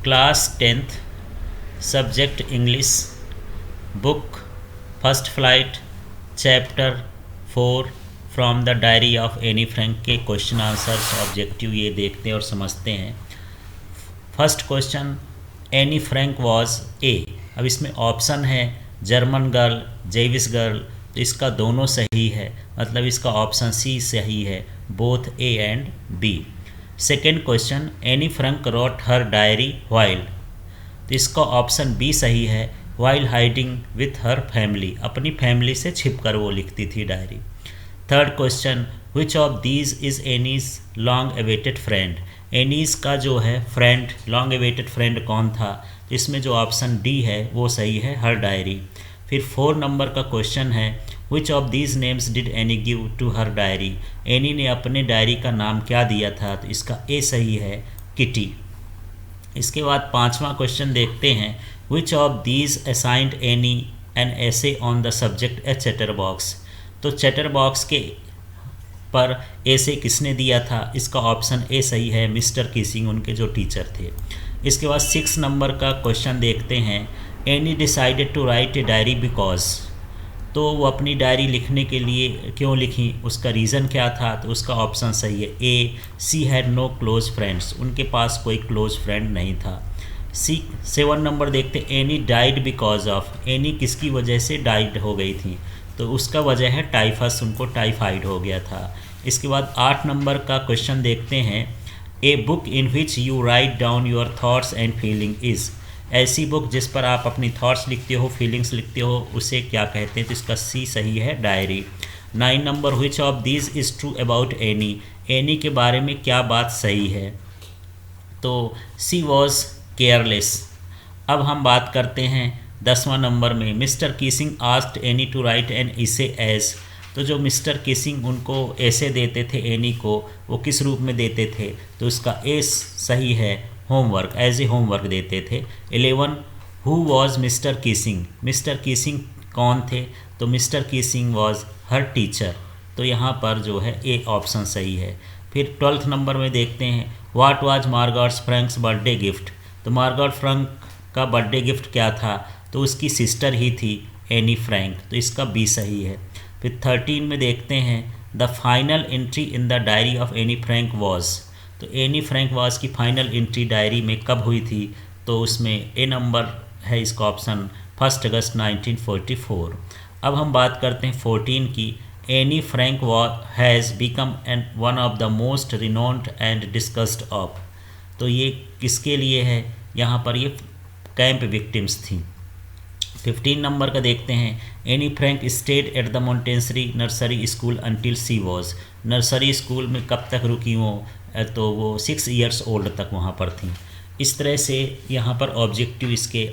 Class 10th, subject English, book first flight, chapter 4 from the diary of Anne Frank के question answers objective ये देखते हैं और समझते हैं। First question, Anne Frank was ए। अब इसमें ऑप्शन है जर्मन गर्ल, जेविस गर्ल, तो इसका दोनों सही है, मतलब इसका ऑप्शन सी सही है, both A and B. Second question, Anne Frank wrote her diary while, तो इसका ऑप्शन बी सही है, while hiding with her family, अपनी फैमिली से छिपकर वो लिखती थी diary. Third question, which of these is Anne's long awaited friend, Anne's का जो है फ्रेंड, लॉन्ग अवेटेड फ्रेंड कौन था, तो इसमें जो ऑप्शन डी है वो सही है, हर डायरी। फिर 4 नंबर का क्वेश्चन है, which of these names did Anne give to her diary, Anne ने अपने डायरी का नाम क्या दिया था, तो इसका ए सही है, किटी। इसके बाद 5वां क्वेश्चन देखते हैं, which of these assigned Annie an essay on the subject a chatter box, तो चैटर बॉक्स के पर ऐसे किसने दिया था, इसका ऑप्शन ए सही है, मिस्टर किसिंग, उनके जो टीचर थे। इसके बाद 6 नंबर का क्वेश्चन देखते हैं, Anne decided to write a diary because, तो वो अपनी डायरी लिखने के लिए क्यों लिखी, उसका रीज़न क्या था, तो उसका ऑप्शन सही है, A, she had no close friends, उनके पास कोई क्लोज फ्रेंड नहीं था। 7 नंबर देखते, any died because of, any किसकी वजह से डाइड हो गई थी, तो उसका वजह है टाइफस, उनको टाइफाइड हो गया था। इसके बाद 8 नंबर का क्वेश्चन देखते हैं, a book in which you write down your thoughts and feeling is, ऐसी बुक जिस पर आप अपनी थॉट्स लिखते हो, फीलिंग्स लिखते हो, उसे क्या कहते हैं, तो इसका सी सही है, diary. 9 number, which of these is true about any, any के बारे में क्या बात सही है, तो सी वॉज केयरलेस। अब हम बात करते हैं 10वां नंबर में, Mister Keesing asked Anne to write an essay as, तो जो मिस्टर किसिंग उनको ऐसे देते थे एनी को, वो किस रूप में देते थे, तो इसका ए सही है, होमवर्क, एज ए होमवर्क देते थे। 11, who was mister Keesing, mister Keesing कौन थे, तो mister Keesing was her teacher, तो यहाँ पर जो है ए ऑप्शन सही है। फिर 12th नंबर में देखते हैं, what was Margot's Frank's birthday gift, तो मार्गॉट फ्रैंक का बर्थडे गिफ्ट क्या था, तो उसकी सिस्टर ही थी एनी फ्रैंक, तो इसका बी सही है। फिर 13 में देखते हैं, the final entry in the diary of any Frank was, तो एनी फ्रैंक वाज की फाइनल एंट्री डायरी में कब हुई थी, तो उसमें ए नंबर है इसका ऑप्शन, 1 अगस्त 1944। अब हम बात करते हैं 14 की, Anne Frank has become an one of the most renowned and discussed of, तो ये किसके लिए है, यहाँ पर ये कैंप विक्टिम्स थी। 15 नंबर का देखते हैं, Anne Frank stayed at the Montessori nursery school until she was, nursery school में कब तक रुकी वो, तो वो 6 ईयर्स ओल्ड तक वहाँ पर थी। इस तरह से यहाँ पर ऑब्जेक्टिव इसके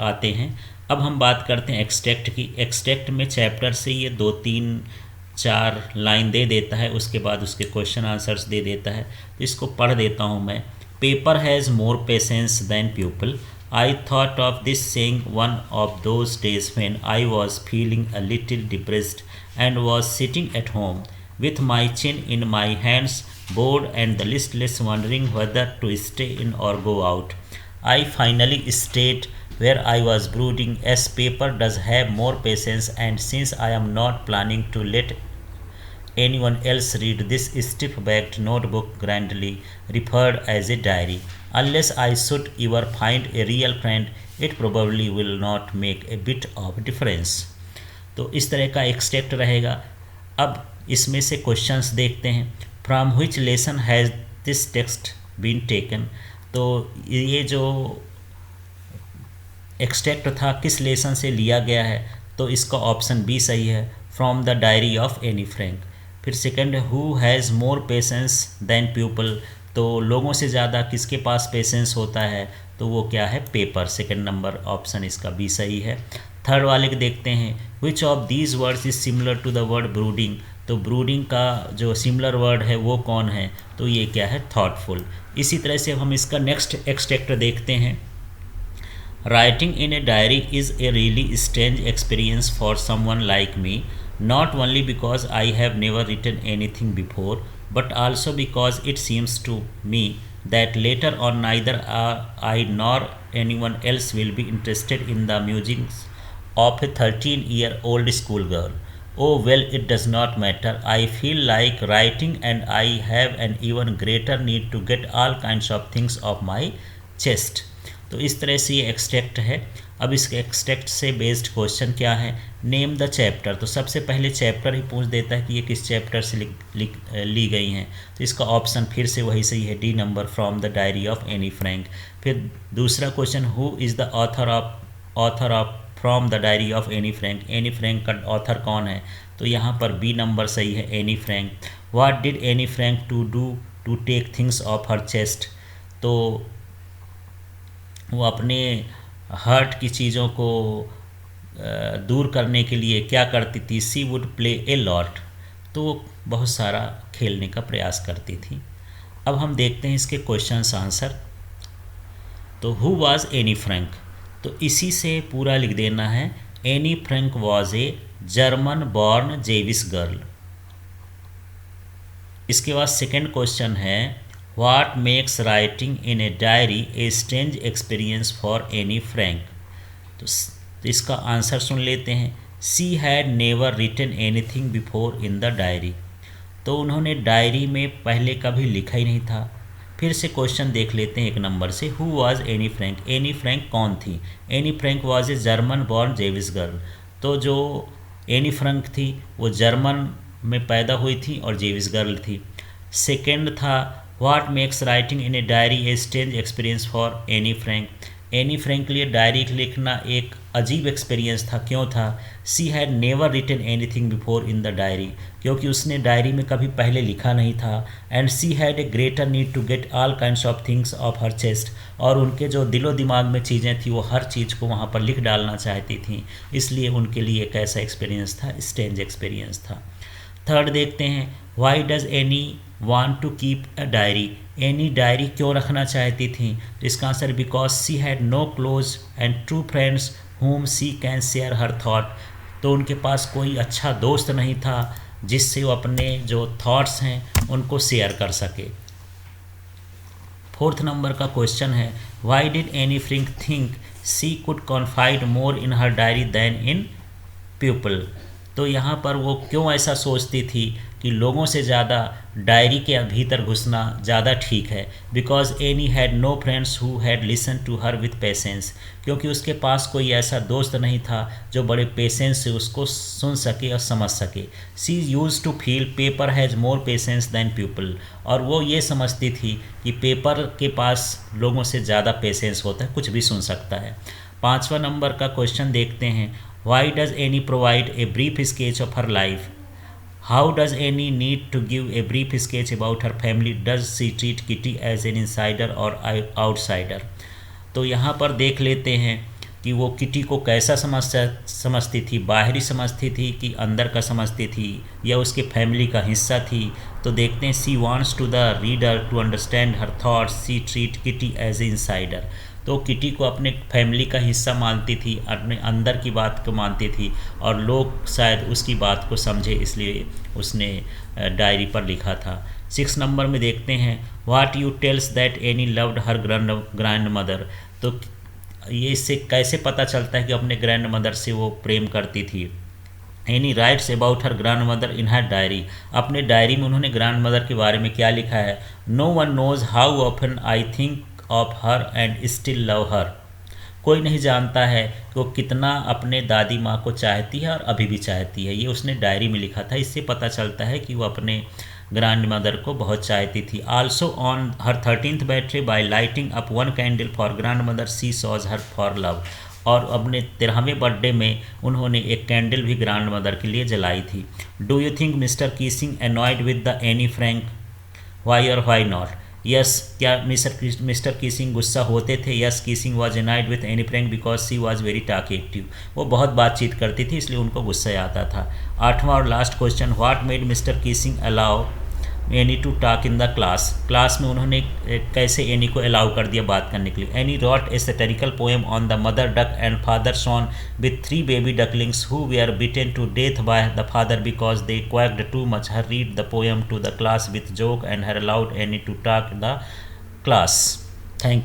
आते हैं। अब हम बात करते हैं एक्सट्रैक्ट की। एक्सट्रैक्ट में चैप्टर से ये 2-3-4 लाइन दे देता है, उसके बाद उसके क्वेश्चन आंसर्स दे देता है, तो इसको पढ़ देता हूँ मैं। Paper has more patience than people, I thought of this saying one of those days when I was feeling a little depressed and was sitting at home with my chin in my hands, bored and listless, wondering whether to stay in or go out. I finally stayed where I was brooding, as paper does have more patience, and since I am not planning to let anyone else read this stiff-backed notebook grandly referred as a diary, unless I should ever find a real friend, it probably will not make a bit of difference. तो इस तरह का extract रहेगा। अब इसमें से questions देखते हैं, from which lesson has this text been taken, तो ये जो एक्सट्रैक्ट था किस लेसन से लिया गया है, तो इसका ऑप्शन बी सही है, from the diary of any Frank. फिर second, who has more patience than people, तो लोगों से ज़्यादा किसके पास पेशेंस होता है, तो वो क्या है, पेपर, सेकंड नंबर ऑप्शन इसका बी सही है। थर्ड वाले के देखते हैं, which of these words is similar to the word brooding, तो ब्रूडिंग का जो सिमिलर वर्ड है वो कौन है, तो ये क्या है, थॉटफुल। इसी तरह से हम इसका नेक्स्ट एक्सट्रैक्ट देखते हैं, writing in a diary is a really strange experience for someone like me, not only because I have never written anything before, but also because it seems to me that later on neither I nor anyone else will be interested in the musings of a 13-year-old schoolgirl. Oh well, it does not matter. I feel like writing and I have an even greater need to get all kinds of things off my chest. तो इस तरह से ये extract है। अब इस extract से based question क्या है, नेम द चैप्टर। तो सबसे पहले चैप्टर ही पूछ देता है कि ये किस चैप्टर से ली गई हैं। तो इसका ऑप्शन फिर से वही सही है, D number, from the diary of any Frank. फिर दूसरा question, who is the author of from the diary of any Frank. Anne Frank का ऑथर कौन है, तो यहाँ पर बी नंबर सही है, Anne Frank. What did any Frank to do to take things off her chest. तो वो अपने हर्ट की चीज़ों को दूर करने के लिए क्या करती थी, सी वुड प्ले ए लॉट। तो बहुत सारा खेलने का प्रयास करती थी। अब हम देखते हैं इसके क्वेश्चंस आंसर। तो हु वाज एनी फ्रैंक, तो इसी से पूरा लिख देना है, Anne Frank was a German born Jewish girl. इसके बाद सेकेंड क्वेश्चन है, what makes writing in a diary a strange experience for Anne Frank. तो इसका आंसर सुन लेते हैं, she had never written anything before in the diary. तो उन्होंने डायरी में पहले कभी लिखा ही नहीं था। फिर से क्वेश्चन देख लेते हैं एक नंबर से, who was Anne Frank. Anne Frank कौन थी, Anne Frank was a German born Jewish girl. तो जो एनी फ्रैंक थी वो जर्मन में पैदा हुई थी और जेविस गर्ल थी। सेकेंड था, what makes writing in a diary a strange experience for Anne Frank. Anne Frank के लिए डायरी लिखना एक अजीब एक्सपीरियंस था। क्यों था, she had never written anything before in the diary, क्योंकि उसने डायरी में कभी पहले लिखा नहीं था। And she had a greater need to get all kinds of things off her chest, और उनके जो दिलो दिमाग में चीज़ें थी वो हर चीज़ को वहाँ पर लिख डालना चाहती थी, इसलिए उनके लिए एक ऐसा एक्सपीरियंस था, स्ट्रेंज एक्सपीरियंस था। थर्ड देखते हैं, why does Anne want to keep a diary. Anne diary क्यों रखना चाहती थी, तो इसका answer, because she had no close and true friends whom she can share her thought. तो उनके पास कोई अच्छा दोस्त नहीं था जिससे वो अपने जो थॉट्स हैं उनको शेयर कर सके। फोर्थ नंबर का क्वेश्चन है, why did any Frank think she could confide more in her diary than in people. तो यहाँ पर वो क्यों ऐसा सोचती थी कि लोगों से ज़्यादा डायरी के भीतर घुसना ज़्यादा ठीक है। Because Anne had no friends who had listen to her with patience, क्योंकि उसके पास कोई ऐसा दोस्त नहीं था जो बड़े पेशेंस से उसको सुन सके और समझ सके। She used to feel paper has more patience than people, और वो ये समझती थी कि पेपर के पास लोगों से ज़्यादा पेशेंस होता है, कुछ भी सुन सकता है। पाँचवा नंबर का क्वेश्चन देखते हैं, why does Anne provide a brief sketch of her life. How does Anne need to give a brief sketch about her family. Does she treat Kitty as an insider और outsider. तो यहाँ पर देख लेते हैं कि वो किटी को कैसा समझती थी, बाहरी समझती थी कि अंदर का समझती थी या उसके फैमिली का हिस्सा थी। तो देखते हैं, she wants to the reader to understand her thoughts, she treat Kitty as a insider. तो किटी को अपने फैमिली का हिस्सा मानती थी, अपने अंदर की बात को मानती थी, और लोग शायद उसकी बात को समझे, इसलिए उसने डायरी पर लिखा था। 6 नंबर में देखते हैं, what you tales that any loved her grand mother. तो ये इससे कैसे पता चलता है कि अपने ग्रैंड मदर से वो प्रेम करती थी। Any writes about her grand mother in her diary. अपने डायरी में उन्होंने ग्रैंड मदर के बारे में क्या लिखा है, no one knows how often I think of her and still love her. कोई नहीं जानता है कि वो कितना अपने दादी माँ को चाहती है और अभी भी चाहती है, ये उसने डायरी में लिखा था। इससे पता चलता है कि वो अपने ग्रैंड मदर को बहुत चाहती थी। Also on her 13th birthday by lighting up one candle for grand mother she saws her for love. और अपने 13वें बर्थडे में उन्होंने एक कैंडल भी ग्रैंड मदर के लिए जलाई थी। Do you think mister Keesing annoyed with the Annie Frank, why और वाई नॉट। यस, क्या मिस्टर कीसिंग गुस्सा होते थे। Yes, Keesing was annoyed with Annie Frank because she was very talkative. वो बहुत बातचीत करती थी इसलिए उनको गुस्सा आता था। 8वां और last question, what made mister Keesing allow Annie to talk in the class. Class में उन्होंने कैसे एनी को अलाउ कर दिया बात करने के लिए। Annie wrote a satirical poem on the mother duck and father swan with 3 baby ducklings who were beaten to death by the father because they quacked too much. Her read the poem to the class with joke and her allowed Annie to talk the class. Thank you.